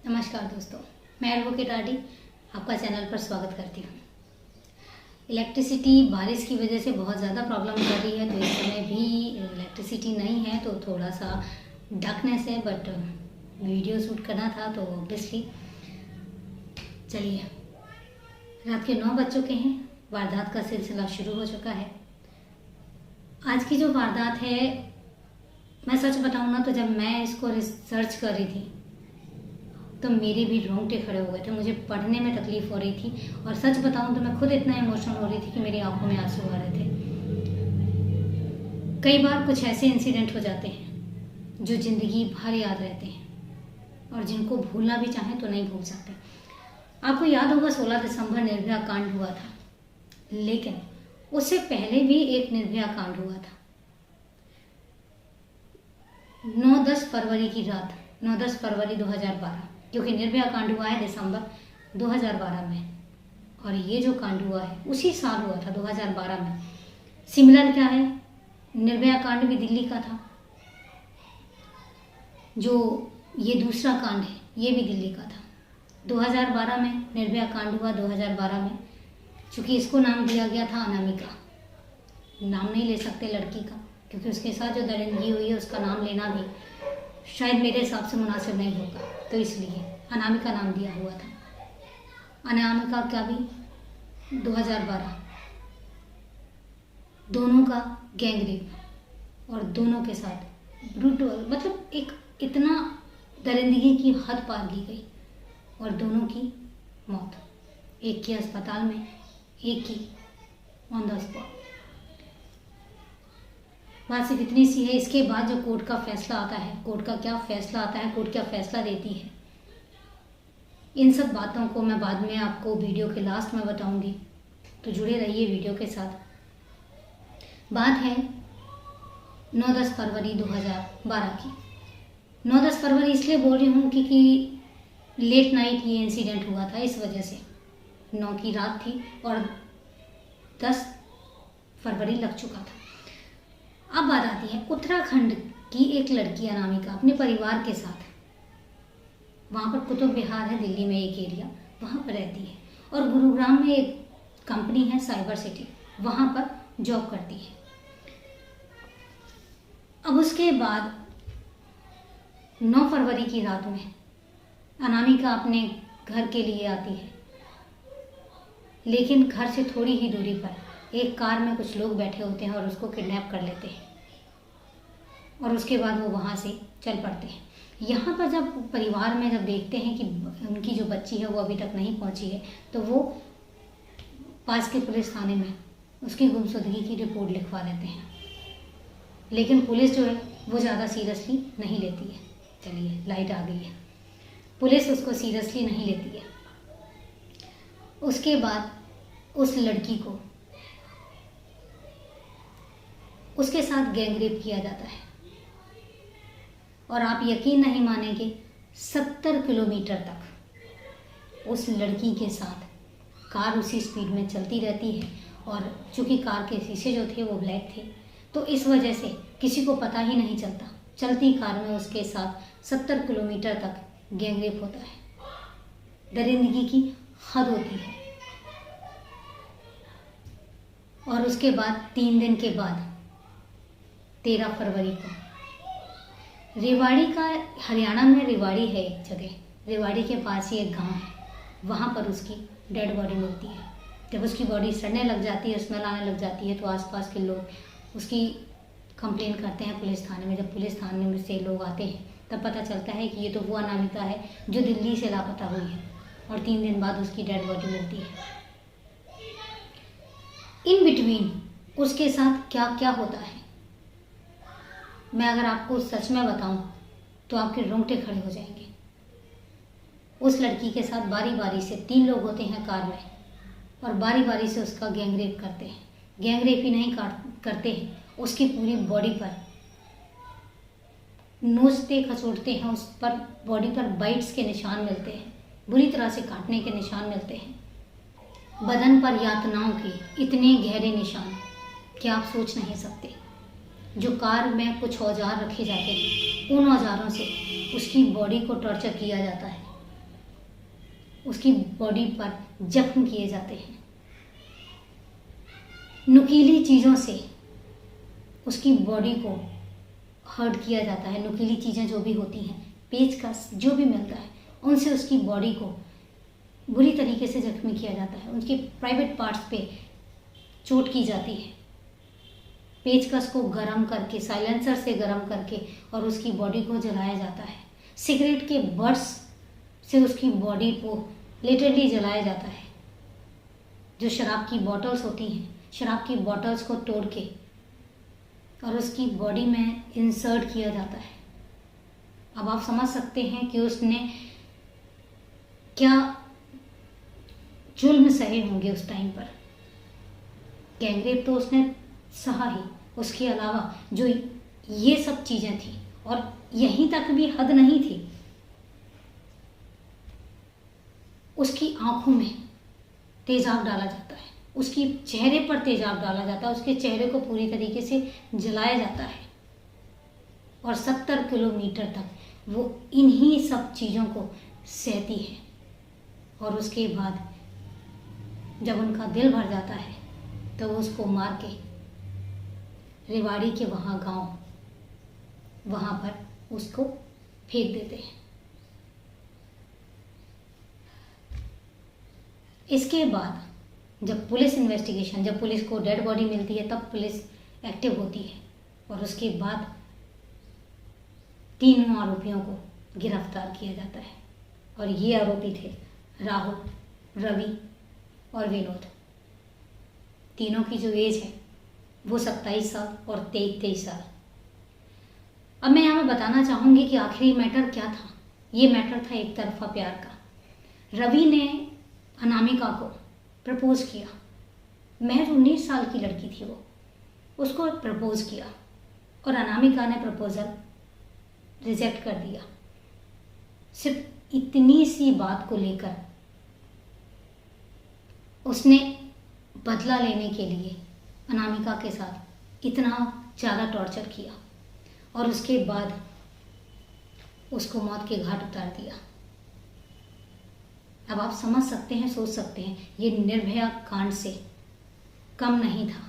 नमस्कार दोस्तों, मैं एडवोकेट आरडी आपका चैनल पर स्वागत करती हूँ। इलेक्ट्रिसिटी बारिश की वजह से बहुत ज़्यादा प्रॉब्लम कर रही है, तो इस समय भी इलेक्ट्रिसिटी नहीं है तो थोड़ा सा डार्कनेस है, बट वीडियो शूट करना था तो ऑब्वियसली चलिए। रात के 9 बज चुके हैं, वारदात का सिलसिला शुरू हो चुका है। आज की जो वारदात है, मैं सच बताऊँ ना तो जब मैं इसको रिसर्च कर रही थी तो मेरे भी रोंगटे खड़े हो गए थे। मुझे पढ़ने में तकलीफ हो रही थी और सच बताऊं तो मैं खुद इतना इमोशनल हो रही थी कि मेरी आंखों में आंसू आ रहे थे। कई बार कुछ ऐसे इंसिडेंट हो जाते हैं जो जिंदगी भर याद रहते हैं और जिनको भूलना भी चाहें तो नहीं भूल सकते। आपको याद होगा 16 दिसंबर निर्भया कांड हुआ था, लेकिन उससे पहले भी एक निर्भया कांड हुआ था। 9-10 फरवरी की रात, 9-10 फरवरी 2012, क्योंकि निर्भया कांड हुआ है दिसंबर 2012 में और ये जो कांड हुआ है उसी साल हुआ था 2012 में। सिमिलर क्या है, निर्भया कांड भी दिल्ली का था, जो ये दूसरा कांड है ये भी दिल्ली का था। 2012 में निर्भया कांड हुआ, 2012 में, चूँकि इसको नाम दिया गया था अनामिका। नाम नहीं ले सकते लड़की का, क्योंकि उसके साथ जो दरिंदगी हुई है उसका नाम लेना भी शायद मेरे हिसाब से मुनासिब नहीं होगा, तो इसलिए अनामिका नाम दिया हुआ था। अनामिका का भी 2012, दोनों का गैंग रेप और दोनों के साथ ब्रूटल, मतलब एक इतना दरिंदगी की हद पार की गई और दोनों की मौत, एक की अस्पताल में, एक की ऑन द स्पॉट। बात सिर्फ इतनी सी है। इसके बाद जो कोर्ट का फैसला आता है, कोर्ट का क्या फैसला आता है, कोर्ट क्या फैसला देती है, इन सब बातों को मैं बाद में आपको वीडियो के लास्ट में बताऊंगी, तो जुड़े रहिए वीडियो के साथ। बात है 9-10 फरवरी 2012 की। 9-10 फरवरी इसलिए बोल रही हूँ क्योंकि लेट नाइट ये इंसिडेंट हुआ था, इस वजह से 9 की रात थी और 10 फरवरी लग चुका था। अब बात आती है उत्तराखंड की एक लड़की अनामिका अपने परिवार के साथ, वहाँ पर कुतुब विहार है दिल्ली में एक एरिया, वहाँ पर रहती है और गुरुग्राम में एक कंपनी है साइबर सिटी, वहाँ पर जॉब करती है। अब उसके बाद 9 फरवरी की रात में अनामिका अपने घर के लिए आती है, लेकिन घर से थोड़ी ही दूरी पर एक कार में कुछ लोग बैठे होते हैं और उसको किडनैप कर लेते हैं और उसके बाद वो वहाँ से चल पड़ते हैं। यहाँ पर जब परिवार में जब देखते हैं कि उनकी जो बच्ची है वो अभी तक नहीं पहुँची है, तो वो पास के पुलिस थाने में उसकी गुमशुदगी की रिपोर्ट लिखवा देते हैं, लेकिन पुलिस जो है वो ज़्यादा सीरियसली नहीं लेती है। चलिए, लाइट आ गई है, पुलिस उसको सीरियसली नहीं लेती है। उसके बाद उस लड़की को उसके साथ गैंग रेप किया जाता है और आप यकीन नहीं मानेंगे 70 किलोमीटर तक उस लड़की के साथ कार उसी स्पीड में चलती रहती है और चूँकि कार के शीशे जो थे वो ब्लैक थे, तो इस वजह से किसी को पता ही नहीं चलता, चलती कार में उसके साथ 70 किलोमीटर तक गैंग रेप होता है। दरिंदगी की हद होती है। और उसके बाद 3 दिन के बाद 13 फरवरी को रेवाड़ी का, हरियाणा में रेवाड़ी है एक जगह, रेवाड़ी के पास ही एक गांव है, वहाँ पर उसकी डेड बॉडी मिलती है। जब उसकी बॉडी सड़ने लग जाती है, स्मेल आने लग जाती है, तो आसपास के लोग उसकी कंप्लेन करते हैं पुलिस थाने में। जब पुलिस थाने में से लोग आते हैं तब पता चलता है कि ये तो वो अनामिका है जो दिल्ली से लापता हुई है और 3 दिन बाद उसकी डेड बॉडी मिलती है। इन बिटवीन उसके साथ क्या क्या होता है, मैं अगर आपको सच में बताऊं तो आपके रोंगटे खड़े हो जाएंगे। उस लड़की के साथ बारी बारी से 3 लोग होते हैं कार में और बारी बारी से उसका गैंग रेप करते हैं। गैंग रेप ही नहीं करते हैं, उसकी पूरी बॉडी पर नोचते खसोटते हैं, उस पर बॉडी पर बाइट्स के निशान मिलते हैं, बुरी तरह से काटने के निशान मिलते हैं, बदन पर यातनाओं के इतने गहरे निशान कि आप सोच नहीं सकते। जो कार में कुछ औजार रखे जाते हैं, उन औजारों से उसकी बॉडी को टॉर्चर किया जाता है उसकी बॉडी पर जख्म किए जाते हैं। नुकीली चीज़ों से उसकी बॉडी को हर्ट किया जाता है। नुकीली चीज़ें जो भी होती हैं, पेचकस जो भी मिलता है, उनसे उसकी बॉडी को बुरी तरीके से जख्मी किया जाता है। उनके प्राइवेट पार्ट्स पे चोट की जाती है। पेचकस को गरम करके, साइलेंसर से गरम करके और उसकी बॉडी को जलाया जाता है। सिगरेट के बर्स से उसकी बॉडी को लिटरली जलाया जाता है। जो शराब की बॉटल्स होती हैं, शराब की बॉटल्स को तोड़ के और उसकी बॉडी में इंसर्ट किया जाता है। अब आप समझ सकते हैं कि उसने क्या जुल्म सहे होंगे उस टाइम पर। गैंगरेप तो उसने सहा ही, उसके अलावा जो ये सब चीज़ें थी, और यहीं तक भी हद नहीं थी। उसकी आंखों में तेजाब डाला जाता है, उसकी चेहरे पर तेजाब डाला जाता है, उसके चेहरे को पूरी तरीके से जलाया जाता है और 70 किलोमीटर तक वो इन्हीं सब चीज़ों को सहती है। और उसके बाद जब उनका दिल भर जाता है तो वो उसको मार के रेवाड़ी के वहाँ गांव, वहाँ पर उसको फेंक देते हैं। इसके बाद जब पुलिस इन्वेस्टिगेशन, जब पुलिस को डेड बॉडी मिलती है, तब पुलिस एक्टिव होती है और उसके बाद तीनों आरोपियों को गिरफ्तार किया जाता है। और ये आरोपी थे राहुल, रवि और विनोद। तीनों की जो एज है वो 27 साल और 23 साल। अब मैं यहाँ में बताना चाहूँगी कि आखिरी मैटर क्या था। ये मैटर था एक तरफा प्यार का। रवि ने अनामिका को प्रपोज किया। महज 19 साल की लड़की थी वो, उसको प्रपोज किया और अनामिका ने प्रपोजल रिजेक्ट कर दिया। सिर्फ इतनी सी बात को लेकर उसने बदला लेने के लिए अनामिका के साथ इतना ज़्यादा टॉर्चर किया और उसके बाद उसको मौत के घाट उतार दिया। अब आप समझ सकते हैं, सोच सकते हैं, ये निर्भया कांड से कम नहीं था।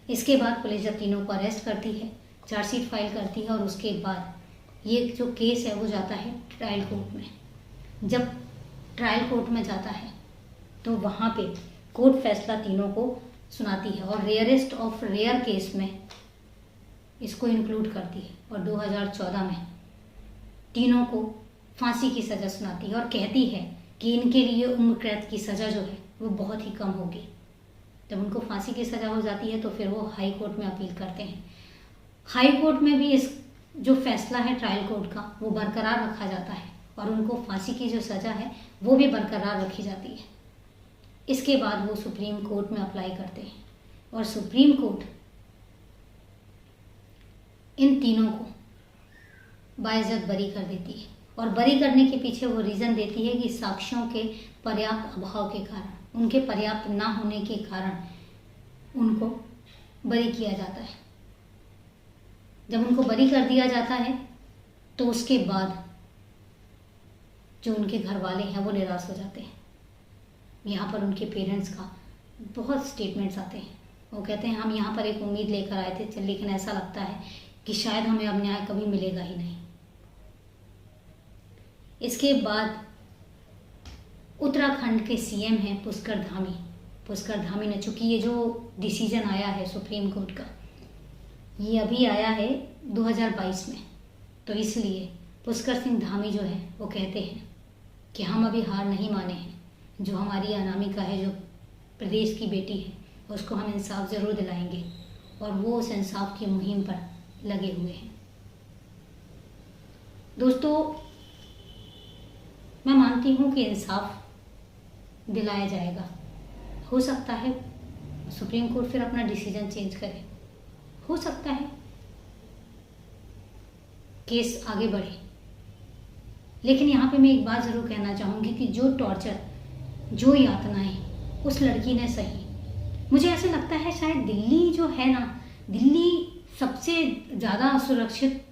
इसके बाद पुलिस जब तीनों को अरेस्ट करती है, चार्जशीट फाइल करती है और उसके बाद ये जो केस है वो जाता है ट्रायल कोर्ट में। जब ट्रायल कोर्ट में जाता है तो वहाँ पे कोर्ट फैसला तीनों को सुनाती है और रेयरेस्ट ऑफ रेयर केस में इसको इंक्लूड करती है और 2014 में तीनों को फांसी की सज़ा सुनाती है और कहती है कि इनके लिए उम्र कैद की सज़ा जो है वो बहुत ही कम होगी। जब उनको फांसी की सज़ा हो जाती है तो फिर वो हाई कोर्ट में अपील करते हैं। हाई कोर्ट में भी इस जो फैसला है ट्रायल कोर्ट का वो बरकरार रखा जाता है और उनको फांसी की जो सज़ा है वो भी बरकरार रखी जाती है। इसके बाद वो सुप्रीम कोर्ट में अप्लाई करते हैं और सुप्रीम कोर्ट इन तीनों को बाइज्जत बरी कर देती है और बरी करने के पीछे वो रीज़न देती है कि साक्ष्यों के पर्याप्त अभाव के कारण, उनके पर्याप्त ना होने के कारण उनको बरी किया जाता है। जब उनको बरी कर दिया जाता है तो उसके बाद जो उनके घर वाले हैं वो निराश हो जाते हैं। यहाँ पर उनके पेरेंट्स का बहुत स्टेटमेंट्स आते हैं। वो कहते हैं हम यहाँ पर एक उम्मीद लेकर आए थे, लेकिन ऐसा लगता है कि शायद हमें अब न्याय कभी मिलेगा ही नहीं। इसके बाद उत्तराखंड के सीएम हैं पुष्कर धामी। पुष्कर धामी ने, चूँकि ये जो डिसीजन आया है सुप्रीम कोर्ट का ये अभी आया है 2022 में, तो इसलिए पुष्कर सिंह धामी जो है वो कहते हैं कि हम अभी हार नहीं माने हैं। जो हमारी अनामिका है, जो प्रदेश की बेटी है, उसको हम इंसाफ ज़रूर दिलाएंगे और वो उस इंसाफ की मुहिम पर लगे हुए हैं। दोस्तों, मैं मानती हूँ कि इंसाफ दिलाया जाएगा। हो सकता है सुप्रीम कोर्ट फिर अपना डिसीजन चेंज करे, हो सकता है केस आगे बढ़े, लेकिन यहाँ पे मैं एक बात ज़रूर कहना चाहूँगी कि जो टॉर्चर, जो यातनाएं उस लड़की ने सही, मुझे ऐसा लगता है शायद दिल्ली जो है ना, दिल्ली सबसे ज़्यादा असुरक्षित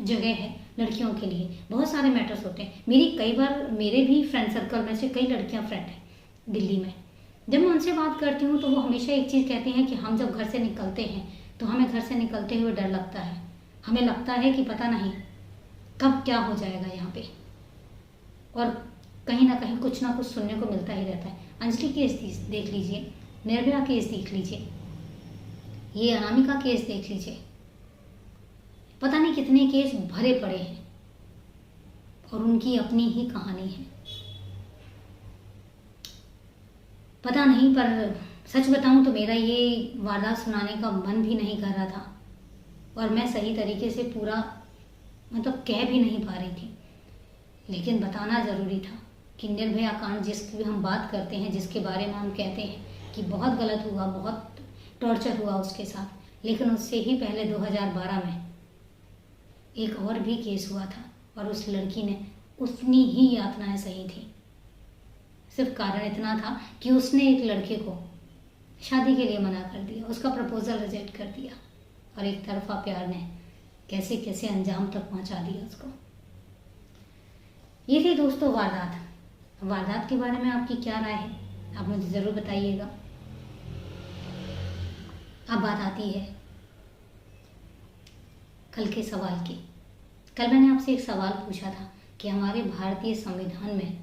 जगह है लड़कियों के लिए बहुत सारे मैटर्स होते हैं। मेरी कई बार मेरे भी फ्रेंड सर्कल में से कई लड़कियां फ्रेंड हैं दिल्ली में। जब मैं उनसे बात करती हूँ तो वो हमेशा एक चीज़ कहती हैं कि हम जब घर से निकलते हैं तो हमें घर से निकलते हुए डर लगता है। हमें लगता है कि पता नहीं कब क्या हो जाएगा यहाँ पे, और कहीं ना कहीं कुछ ना कुछ सुनने को मिलता ही रहता है। अंजलि केस देख लीजिए, निर्भया केस देख लीजिए, ये अनामिका केस देख लीजिए, पता नहीं कितने केस भरे पड़े हैं और उनकी अपनी ही कहानी है। पता नहीं, पर सच बताऊं तो मेरा ये वारदात सुनाने का मन भी नहीं कर रहा था और मैं सही तरीके से पूरा मतलब कह भी नहीं पा रही थी, लेकिन बताना ज़रूरी था कि निर्भया कांड जिसकी भी हम बात करते हैं, जिसके बारे में हम कहते हैं कि बहुत गलत हुआ, बहुत टॉर्चर हुआ उसके साथ, लेकिन उससे ही पहले 2012 में एक और भी केस हुआ था और उस लड़की ने उतनी ही यातनाएं सही थी। सिर्फ कारण इतना था कि उसने एक लड़के को शादी के लिए मना कर दिया, उसका प्रपोजल रिजेक्ट कर दिया और एक तरफा प्यार ने कैसे कैसे अंजाम तक पहुंचा दिया उसको। ये थी दोस्तों वारदात के बारे में आपकी क्या राय है, आप मुझे ज़रूर बताइएगा। अब बात आती है कल के सवाल की। कल मैंने आपसे एक सवाल पूछा था कि हमारे भारतीय संविधान में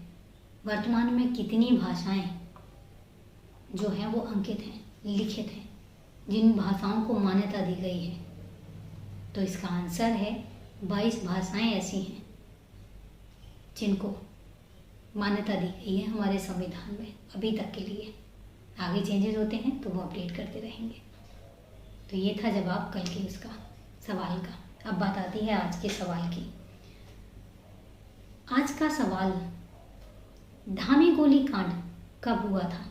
वर्तमान में कितनी भाषाएं जो हैं वो अंकित हैं, लिखित हैं, जिन भाषाओं को मान्यता दी गई है। तो इसका आंसर है 22 भाषाएं ऐसी हैं जिनको मान्यता दी गई है हमारे संविधान में अभी तक के लिए। आगे चेंजेस होते हैं तो वो अपडेट करते रहेंगे। तो ये था जवाब कल के उसका सवाल का। अब बात आती है आज के सवाल की। आज का सवाल, धामी गोली कांड कब हुआ था?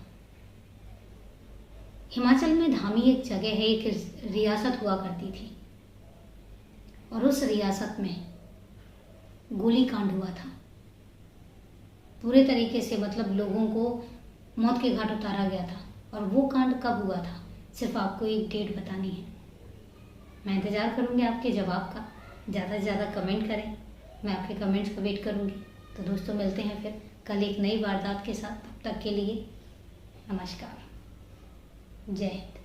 हिमाचल में धामी एक जगह है, एक रियासत हुआ करती थी और उस रियासत में गोली कांड हुआ था। पूरे तरीके से मतलब लोगों को मौत के घाट उतारा गया था। और वो कांड कब हुआ था, सिर्फ आपको एक डेट बतानी है। मैं इंतज़ार करूँगी आपके जवाब का। ज़्यादा से ज़्यादा कमेंट करें, मैं आपके कमेंट्स का वेट करूँगी। तो दोस्तों मिलते हैं फिर कल एक नई वारदात के साथ। तब तक के लिए नमस्कार, जय हिंद।